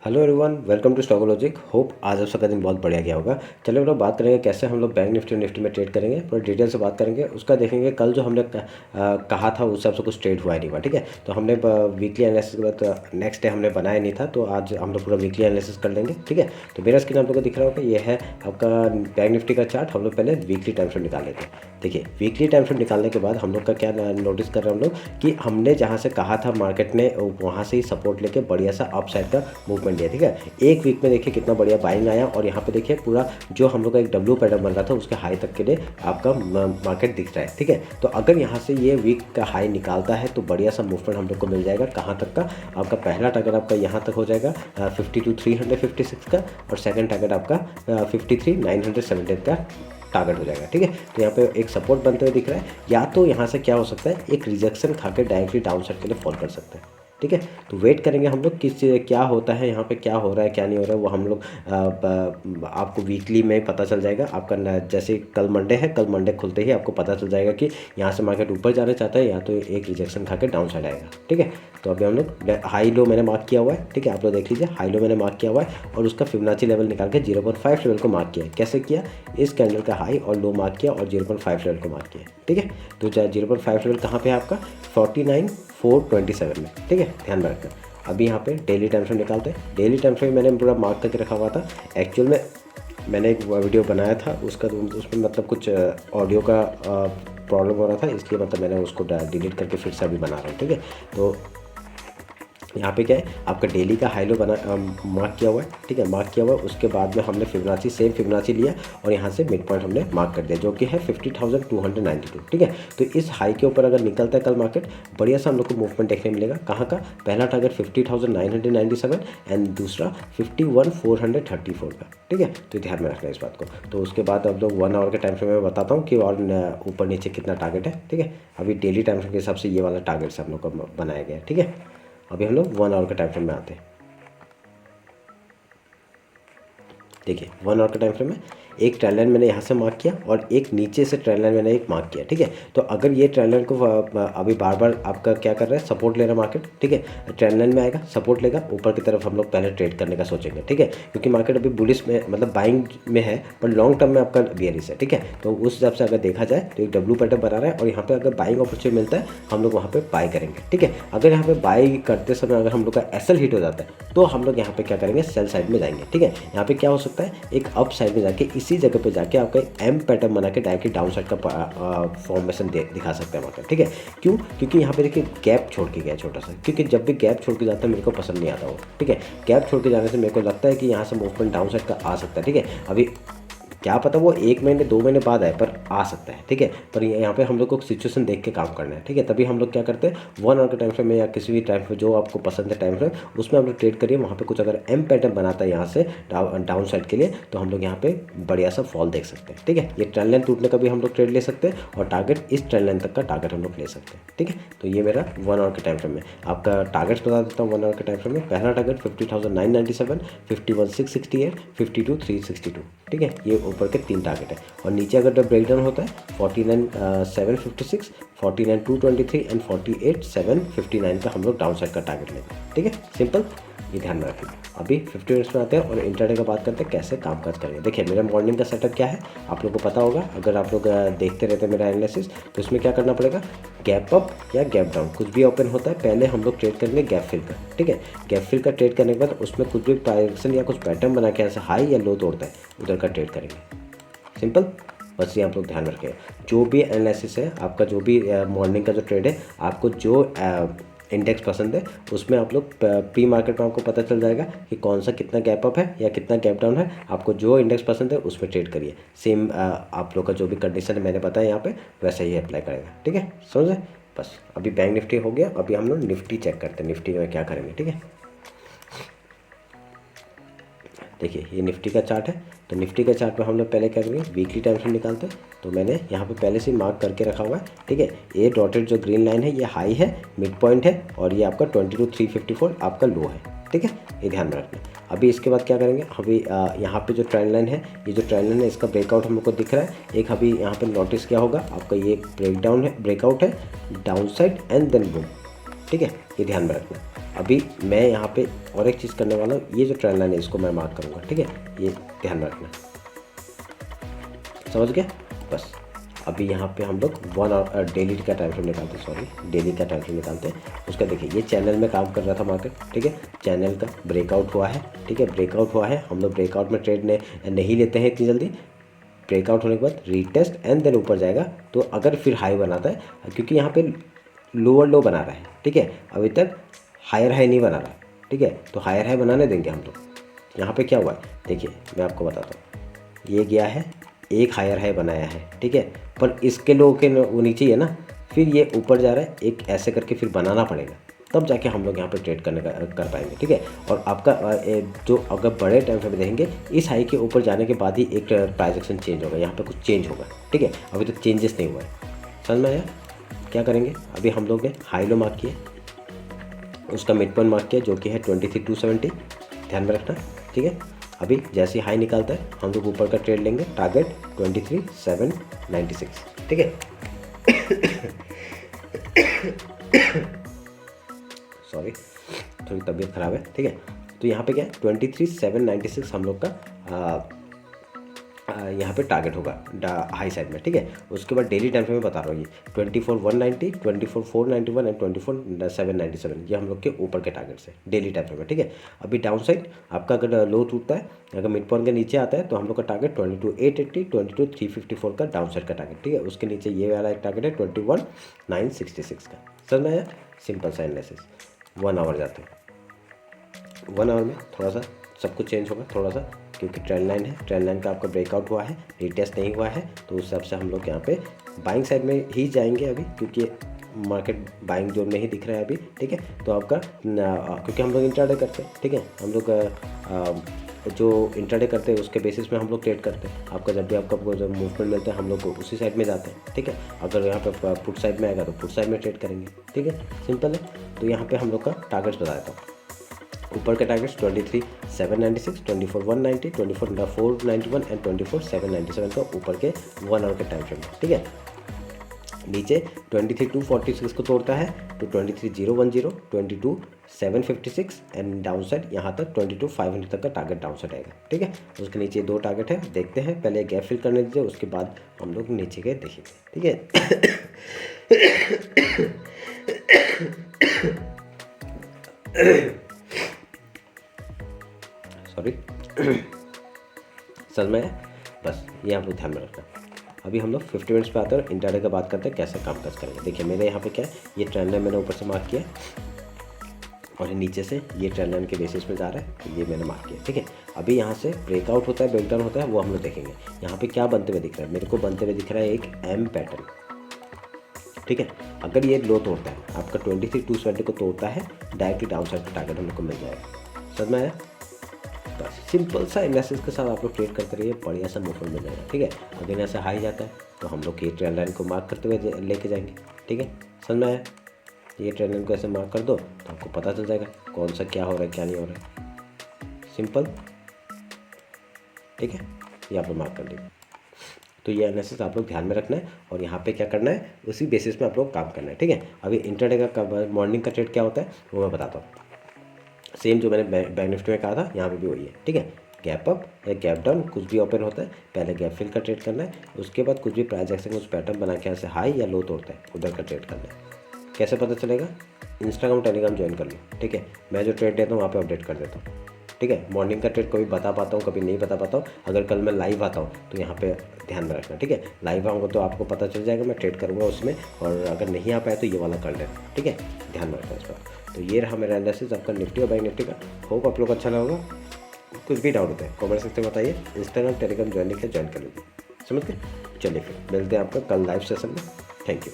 Hello everyone, welcome to stock logic. Hope आज आप सबका दिन बहुत बढ़िया गया होगा। चलो हम लोग बात करेंगे कैसे हम लोग बैंक निफ्टी निफ्टी में ट्रेड करेंगे, पूरा डिटेल से बात करेंगे। उसका देखेंगे कल जो हमने कहा था उस हिसाब से कुछ ट्रेड हुआ ही नहीं हुआ। ठीक है, तो हमने वीकली एनालिसिस के बाद नेक्स्ट डे हमने बनाया नहीं था, तो आज हम लोग पूरा वीकली एनालिसिस कर लेंगे। ठीक है, तो मेरा स्क्रीन आप लोग को दिख रहा होगा, ये है आपका बैंक निफ्टी का चार्ट। हम लोग पहले वीकली टाइम फ्रेम निकाल लेते हैं। देखिए, वीकली टाइम फ्रेम निकालने के बाद हम लोग का क्या नोटिस कर रहे हैं हम लोग कि हमने जहाँ से कहा था मार्केट ने वहाँ से ही सपोर्ट लेके बढ़िया सा अपसाइड का मूवमेंट दिया। ठीक है, एक वीक में देखिए कितना बढ़िया बाइंग आया, और यहाँ पे देखिए पूरा जो हम लोग का एक डब्ल्यू पैटर्न बन रहा था उसके हाई तक के लिए आपका मार्केट दिख रहा है। ठीक है, तो अगर यहाँ से ये वीक का हाई निकालता है तो बढ़िया सा मूवमेंट हम लोग को मिल जाएगा। कहाँ तक का? आपका पहला टारगेट आपका यहाँ तक हो जाएगा 52,356 का, और सेकंड टारगेट आपका 53,970 का टारगेट हो जाएगा। ठीक है, तो यहाँ पे एक सपोर्ट बनते हुए दिख रहा है। या तो यहाँ से क्या हो सकता है, एक रिजेक्शन खा के डायरेक्टली डाउन साइड के लिए फॉल कर सकते हैं। ठीक है, तो वेट करेंगे हम लोग किस क्या होता है, यहाँ पे क्या हो रहा है क्या नहीं हो रहा है, वो हम लोग आपको वीकली में पता चल जाएगा। आपका जैसे कल मंडे है, कल मंडे खुलते ही आपको पता चल जाएगा कि यहाँ से मार्केट ऊपर जाना चाहता है या तो एक रिजेक्शन खा के डाउन साइड आएगा। ठीक है, तो अभी हम लोग हाई लो मैंने मार्क किया हुआ है। ठीक है, आप लोग देख लीजिए, हाई लो मैंने मार्क किया हुआ है और उसका फिबोनाची लेवल निकाल के 0.5 लेवल को मार्क किया है। कैसे किया? इस कैंडल का हाई और लो मार्क किया और 0.5 लेवल को मार्क किया। ठीक है, तो 0.5 लेवल कहाँ पे है आपका? 49,427 में। ठीक है, ध्यान में रखना। अभी यहाँ पे डेली टाइम फ्रेम निकालते हैं। डेली टाइम फ्रेम मैंने पूरा मार्क करके रखा हुआ था। एक्चुअल में मैंने एक वीडियो बनाया था उसका, उसमें मतलब कुछ ऑडियो का प्रॉब्लम हो रहा था, इसलिए मतलब मैंने उसको डिलीट करके फिर से अभी बना रहा हूँ। ठीक है, तो यहाँ पे क्या है, आपका डेली का हाई लो बना मार्क किया हुआ है। ठीक है, मार्क किया हुआ है। उसके बाद में हमने फिबोनाची सेम फिबोनाची लिया और यहाँ से मिड पॉइंट हमने मार्क कर दिया जो कि है 50,292। ठीक है, तो इस हाई के ऊपर अगर निकलता है कल मार्केट, बढ़िया सा हम लोग को मूवमेंट देखने मिलेगा। कहाँ का? पहला टारगेट 50,997 एंड दूसरा 51,434 का। ठीक है, तो ध्यान में रखना इस बात को। तो उसके बाद अब लोग 1 आवर के टाइम फ्रेम में बताता हूँ कि और ऊपर नीचे कितना टारगेट है। ठीक है, अभी डेली टाइम फ्रेम के हिसाब से ये वाला टारगेट से हम लोग का बनाया गया है। ठीक है, अभी हम लोग 1 आवर के टाइम फ्रेम में आते हैं। देखिए, 1 आवर के टाइम फ्रेम में एक ट्रेंड लाइन मैंने यहाँ से मार्क किया और एक नीचे से ट्रेंड लाइन मैंने एक मार्क किया। ठीक है, तो अगर ये ट्रेंड लाइन को अभी बार बार आपका क्या कर रहा है, सपोर्ट ले रहा है मार्केट। ठीक है, ट्रेंड लाइन में आएगा, सपोर्ट लेगा, ऊपर की तरफ हम लोग पहले ट्रेड करने का सोचेंगे। ठीक है, क्योंकि मार्केट अभी बुलिश में मतलब बाइंग में है, पर लॉन्ग टर्म में आपका बियरिश है। ठीक है, तो उस हिसाब से अगर देखा जाए तो एक डब्ल्यू पैटर्न बना रहा है और यहाँ पे अगर बाइंग अपॉर्चुनिटी मिलता है हम लोग वहाँ पे बाय करेंगे। ठीक है, अगर यहाँ पे बाय करते समय अगर हम लोग का एसएल हिट हो जाता है तो हम लोग यहाँ पे क्या करेंगे, सेल साइड में जाएंगे। ठीक है, यहाँ पे क्या हो सकता है, एक अप साइड में जाके इसी जगह पे जाके आपका एम पैटर्न बना के डायरेक्टली डाउन साइड का फॉर्मेशन दिखा सकते हैं मार्केट। ठीक है, क्यों? क्योंकि यहाँ पे देखिए गैप छोड़ के गया छोटा सा, क्योंकि जब भी गैप छोड़ के जाता है मेरे को पसंद नहीं आता वो। ठीक है, गैप छोड़ के जाने से मेरे को लगता है कि यहाँ से मूवमेंट डाउन साइड का आ सकता है। ठीक है, अभी क्या पता वो 1 महीने 2 महीने बाद आए, पर आ सकता है। ठीक है, पर यहाँ पे हम लोग को सिचुएशन देख के काम करना है। ठीक है, तभी हम लोग क्या करते हैं, 1 आवर के टाइम फ्रेम में या किसी भी टाइम फ्रेम जो आपको पसंद है टाइम फ्रेम, उसमें हम लोग ट्रेड करिए। वहाँ पे कुछ अगर एम पैटर्न बनाता है यहाँ से डाउन साइड के लिए, तो हम लोग यहाँ पे बढ़िया सा फॉल देख सकते हैं। ठीक है, ये ट्रेंड लाइन टूटने का भी हम लोग ट्रेड ले सकते हैं और टारगेट इस ट्रेंड लाइन तक का टारगेट हम लोग ले सकते हैं। ठीक है, तो ये मेरा 1 आवर के टाइम फ्रेम में आपका टारगेट्स बता देता हूँ। 1 आवर के टाइम फ्रेम में पहला टारगेट 50,997, 51,668, 52,362। ठीक है, ये ऊपर के 3 टारगेट है। और नीचे अगर ब्रेकडाउन होता है 49,756, 49,223 एंड 48,759 का हम लोग डाउन साइड का टारगेट लेंगे। ठीक है, सिंपल, ये ध्यान में रखें। अभी 50 मिनट्स में आते हैं और इंटरडे का बात करते हैं कैसे कामकाज करेंगे। देखिए, मेरा मॉर्निंग का सेटअप क्या है आप लोगों को पता होगा, अगर आप लोग देखते रहते हैं मेरा एनालिसिस, तो इसमें क्या करना पड़ेगा, गैप अप या गैप डाउन कुछ भी ओपन होता है, पहले हम लोग ट्रेड करेंगे गैप फिल का। ठीक है, गैप फिल का ट्रेड करने के बाद उसमें कुछ भी डायरेक्शन या कुछ पैटर्न बना के ऐसे हाई या लो तोड़ता है उधर का ट्रेड करेंगे। सिंपल, बस ये आप लोग ध्यान रखें। जो भी एनालिसिस है आपका, जो भी मॉर्निंग का जो ट्रेड है, आपको जो इंडेक्स पसंद है उसमें आप लोग प्री मार्केट में आपको पता चल जाएगा कि कौन सा कितना गैप अप है या कितना गैप डाउन है। आपको जो इंडेक्स पसंद है उसमें ट्रेड करिए। सेम आप लोग का जो भी कंडीशन है मैंने बताया यहाँ पे, वैसा ही अप्लाई करेगा। ठीक है, समझे? बस अभी बैंक निफ्टी हो गया, अभी हम लोग निफ्टी चेक करते हैं, निफ्टी में क्या करेंगे। ठीक है, देखिए ये निफ्टी का चार्ट है। तो निफ्टी का चार्ट में हम लोग पहले क्या करेंगे, वीकली टाइम फ्रेम निकालते हैं। तो मैंने यहाँ पे पहले से मार्क करके रखा हुआ है। ठीक है, ये डॉटेड जो ग्रीन लाइन है ये हाई है, मिड पॉइंट है, और ये आपका 22,354 आपका लो है। ठीक है, ये ध्यान में रखना। अभी इसके बाद क्या करेंगे, अभी यहाँ पे जो ट्रेंड लाइन है, ये जो ट्रेंड लाइन है इसका ब्रेकआउट हम लोग को दिख रहा है। एक अभी यहाँ पे नोटिस क्या होगा आपका, ये ब्रेकडाउन है, ब्रेकआउट है, downside and then boom. ठीक है, ये ध्यान में रखना। अभी मैं यहाँ पे और एक चीज़ करने वाला हूँ, ये जो ट्रेंड लाइन है इसको मैं मार्क करूँगा, ठीक है, ये ध्यान में रखना, समझ गए। बस अभी यहाँ पे हम लोग 1 आवर डेली का टाइम फ्रेम निकालते हैं, सॉरी डेली का टाइम फ्रेम निकालते हैं। उसका देखिए ये चैनल में काम कर रहा था मार्केट, ठीक है, चैनल का ब्रेकआउट हुआ है, ठीक है, ब्रेकआउट हुआ है। हम लोग ब्रेकआउट में ट्रेड नहीं लेते हैं इतनी जल्दी। ब्रेकआउट होने के बाद रीटेस्ट एंड देन ऊपर जाएगा, तो अगर फिर हाई बनाता है, क्योंकि यहाँ पे लोअर लो बना रहा है, ठीक है, अभी तक हायर हाई नहीं बना रहा, ठीक है, तो हायर हाई बनाने देंगे हम लोग। यहाँ पे क्या हुआ है देखिए, मैं आपको बताता हूँ, ये गया है एक हायर हाई बनाया है, ठीक है, पर इसके लो के वो नीचे ही है ना, फिर ये ऊपर जा रहा है, एक ऐसे करके फिर बनाना पड़ेगा, तब जाके हम लोग यहाँ पे ट्रेड करने का कर पाएंगे, ठीक है। और आपका जो अगर बड़े टाइम फ्रेम में देखेंगे, इस हाई के ऊपर जाने के बाद ही एक प्राइस एक्शन चेंज होगा, यहाँ पे कुछ चेंज होगा, ठीक है, अभी तक चेंजेस नहीं हुआ है। समझ में आया? क्या करेंगे, अभी हम लोग ने हाई लो मार्क किया, उसका मिड पॉइंट मार्क किया जो कि है 23,270, ध्यान में रखना, ठीक है। अभी जैसे ही हाई निकालता है हम लोग ऊपर का ट्रेड लेंगे, टारगेट 23,796, ठीक है। सॉरी, थोड़ी तबीयत ख़राब है, ठीक है। तो यहाँ पे क्या है 23,796 हम लोग का यहाँ पे टारगेट होगा हाई साइड में, ठीक है। उसके बाद डेली टाइम फ्रेम में बता रहा हूँ, ये 24,190, 24,491 एंड 24,797 ये हम लोग के ऊपर के टारगेट्स है डेली टाइम फ्रेम में, ठीक है। अभी डाउन साइड आपका अगर लो टूटता है, अगर मिड पॉइंट के नीचे आता है, तो हम लोग का टारगेट 22,880, 22,354 का डाउन साइड का टारगेट, ठीक है। उसके नीचे ये वाला एक टारगेट है 21,966 का। समझ में आया? सिंपल सा एनालिसिस। 1 आवर जाते हैं, 1 आवर में थोड़ा सा सब कुछ चेंज होगा, थोड़ा सा, क्योंकि ट्रेंड लाइन है, ट्रेंड लाइन का आपका ब्रेकआउट हुआ है, रीटेस्ट नहीं हुआ है, तो उस हिसाब से हम लोग यहाँ पे बाइंग साइड में ही जाएंगे अभी, क्योंकि मार्केट बाइंग जोन में ही दिख रहा है अभी, ठीक है। तो आपका क्योंकि हम लोग इंट्राडे करते हैं, ठीक है, हम लोग जो इंट्राडे करते हैं उसके बेसिस में हम लोग ट्रेड करते हैं। आपका जब भी आपका जब मूवमेंट मिलता है हम लोग उसी साइड में जाते हैं, ठीक है। अगर यहाँ पे पुट साइड में आएगा तो पुट साइड में ट्रेड करेंगे, ठीक है, सिंपल है। तो यहाँ पे हम लोग का टारगेट्स बता देता हूँ। ऊपर के टारगेट्स 23,796, 24,190, 24,491 एंड 24,797 का ऊपर के 1 आवर के टाइम फ्रेम, ठीक है। नीचे 23,246 को तोड़ता है तो 23,010, 22,756 एंड डाउन साइड यहाँ तक 22,500 तक का टारगेट डाउन साइड आएगा, ठीक है। उसके नीचे 2 टारगेट है, देखते हैं, पहले गैप फिल करने दीजिए, उसके बाद हम लोग नीचे के देखेंगे, ठीक है। सॉरी, समझ में आया? बस ये आप लोग ध्यान में रखना। अभी हम लोग 50 मिनट्स पे आते हैं और इंट्राडे का बात करते हैं कैसे काम काज करेंगे। देखिए मेरे यहाँ पे क्या है, ये ट्रेंड लाइन मैंने ऊपर से मार्क किया और नीचे से ये ट्रेंड लाइन के बेसिस में जा रहा है, तो ये मैंने मार्क किया, ठीक है। अभी यहाँ से ब्रेकआउट होता है, ब्रेकडाउन होता है, वो हम लोग देखेंगे। यहाँ पे क्या बनते हुए दिख रहा है, मेरे को बनते हुए दिख रहा है एक एम पैटर्न, ठीक है। अगर ये लो तोड़ता है, आपका 23,270 को तोड़ता है, डायरेक्टली डाउन साइड का टारगेट हम लोग को मिल जाएगा। समझ में आया? बस सिंपल सा एनालिसिस के साथ आप लोग ट्रेड करते रहिए, बढ़िया सा मूवमेंट मिल जाएगा, ठीक है। अगर यहाँ से हाई जाता है तो हम लोग ये ट्रेंड लाइन को मार्क करते हुए लेके जाएंगे, ठीक है। समझ में आया? ये ट्रेंड लाइन को ऐसे मार्क कर दो तो आपको पता चल जाएगा कौन सा क्या हो रहा है क्या नहीं हो रहा है, सिंपल, ठीक है। ये आप लोग मार्क कर दीजिए। तो ये एनालिसिस आप लोग ध्यान में रखना है और यहाँ पे क्या करना है, उसी बेसिस में आप लोग काम करना है, ठीक है। अभी इंट्राडे का मॉर्निंग का ट्रेड क्या होता है वो मैं बताता हूँ। सेम जो मैंने बैंक निफ्टी में कहा था यहाँ पे भी वही है, ठीक है। गैप अप या गैप डाउन कुछ भी ओपन होता है, पहले गैप फिल का ट्रेड करना है, उसके बाद कुछ भी प्राइस एक्शन उस पैटर्न बना के यहाँ से हाई या लो तोड़ता है उधर का ट्रेड करना है। कैसे पता चलेगा? इंस्टाग्राम टेलीग्राम ज्वाइन कर लो, ठीक है। मैं जो ट्रेड देता हूँ वहाँ पे अपडेट कर देता हूँ, ठीक है। मॉर्निंग का ट्रेड कभी बता पाता हूँ, कभी नहीं बता पाता हूँ। अगर कल मैं लाइव आता हूँ तो यहाँ पे ध्यान में रखना, ठीक है। लाइव आऊँगा तो आपको पता चल जाएगा, मैं ट्रेड करूँगा उसमें, और अगर नहीं आ पाया तो ये वाला कर लेना, ठीक है। ध्यान में रखना इस पर। तो ये रहा मेरा एनालिसिस आपका निफ्टी और बैंक निफ्टी का। होप आप लोग अच्छा लगा। कुछ भी डाउट होता है कमेंट सेक्शन में बताइए। इंस्टाग्राम टेलीग्राम ज्वाइन कर लीजिए, समझ के। चलिए फिर मिलते हैं आपका कल लाइव सेशन में। Thank you.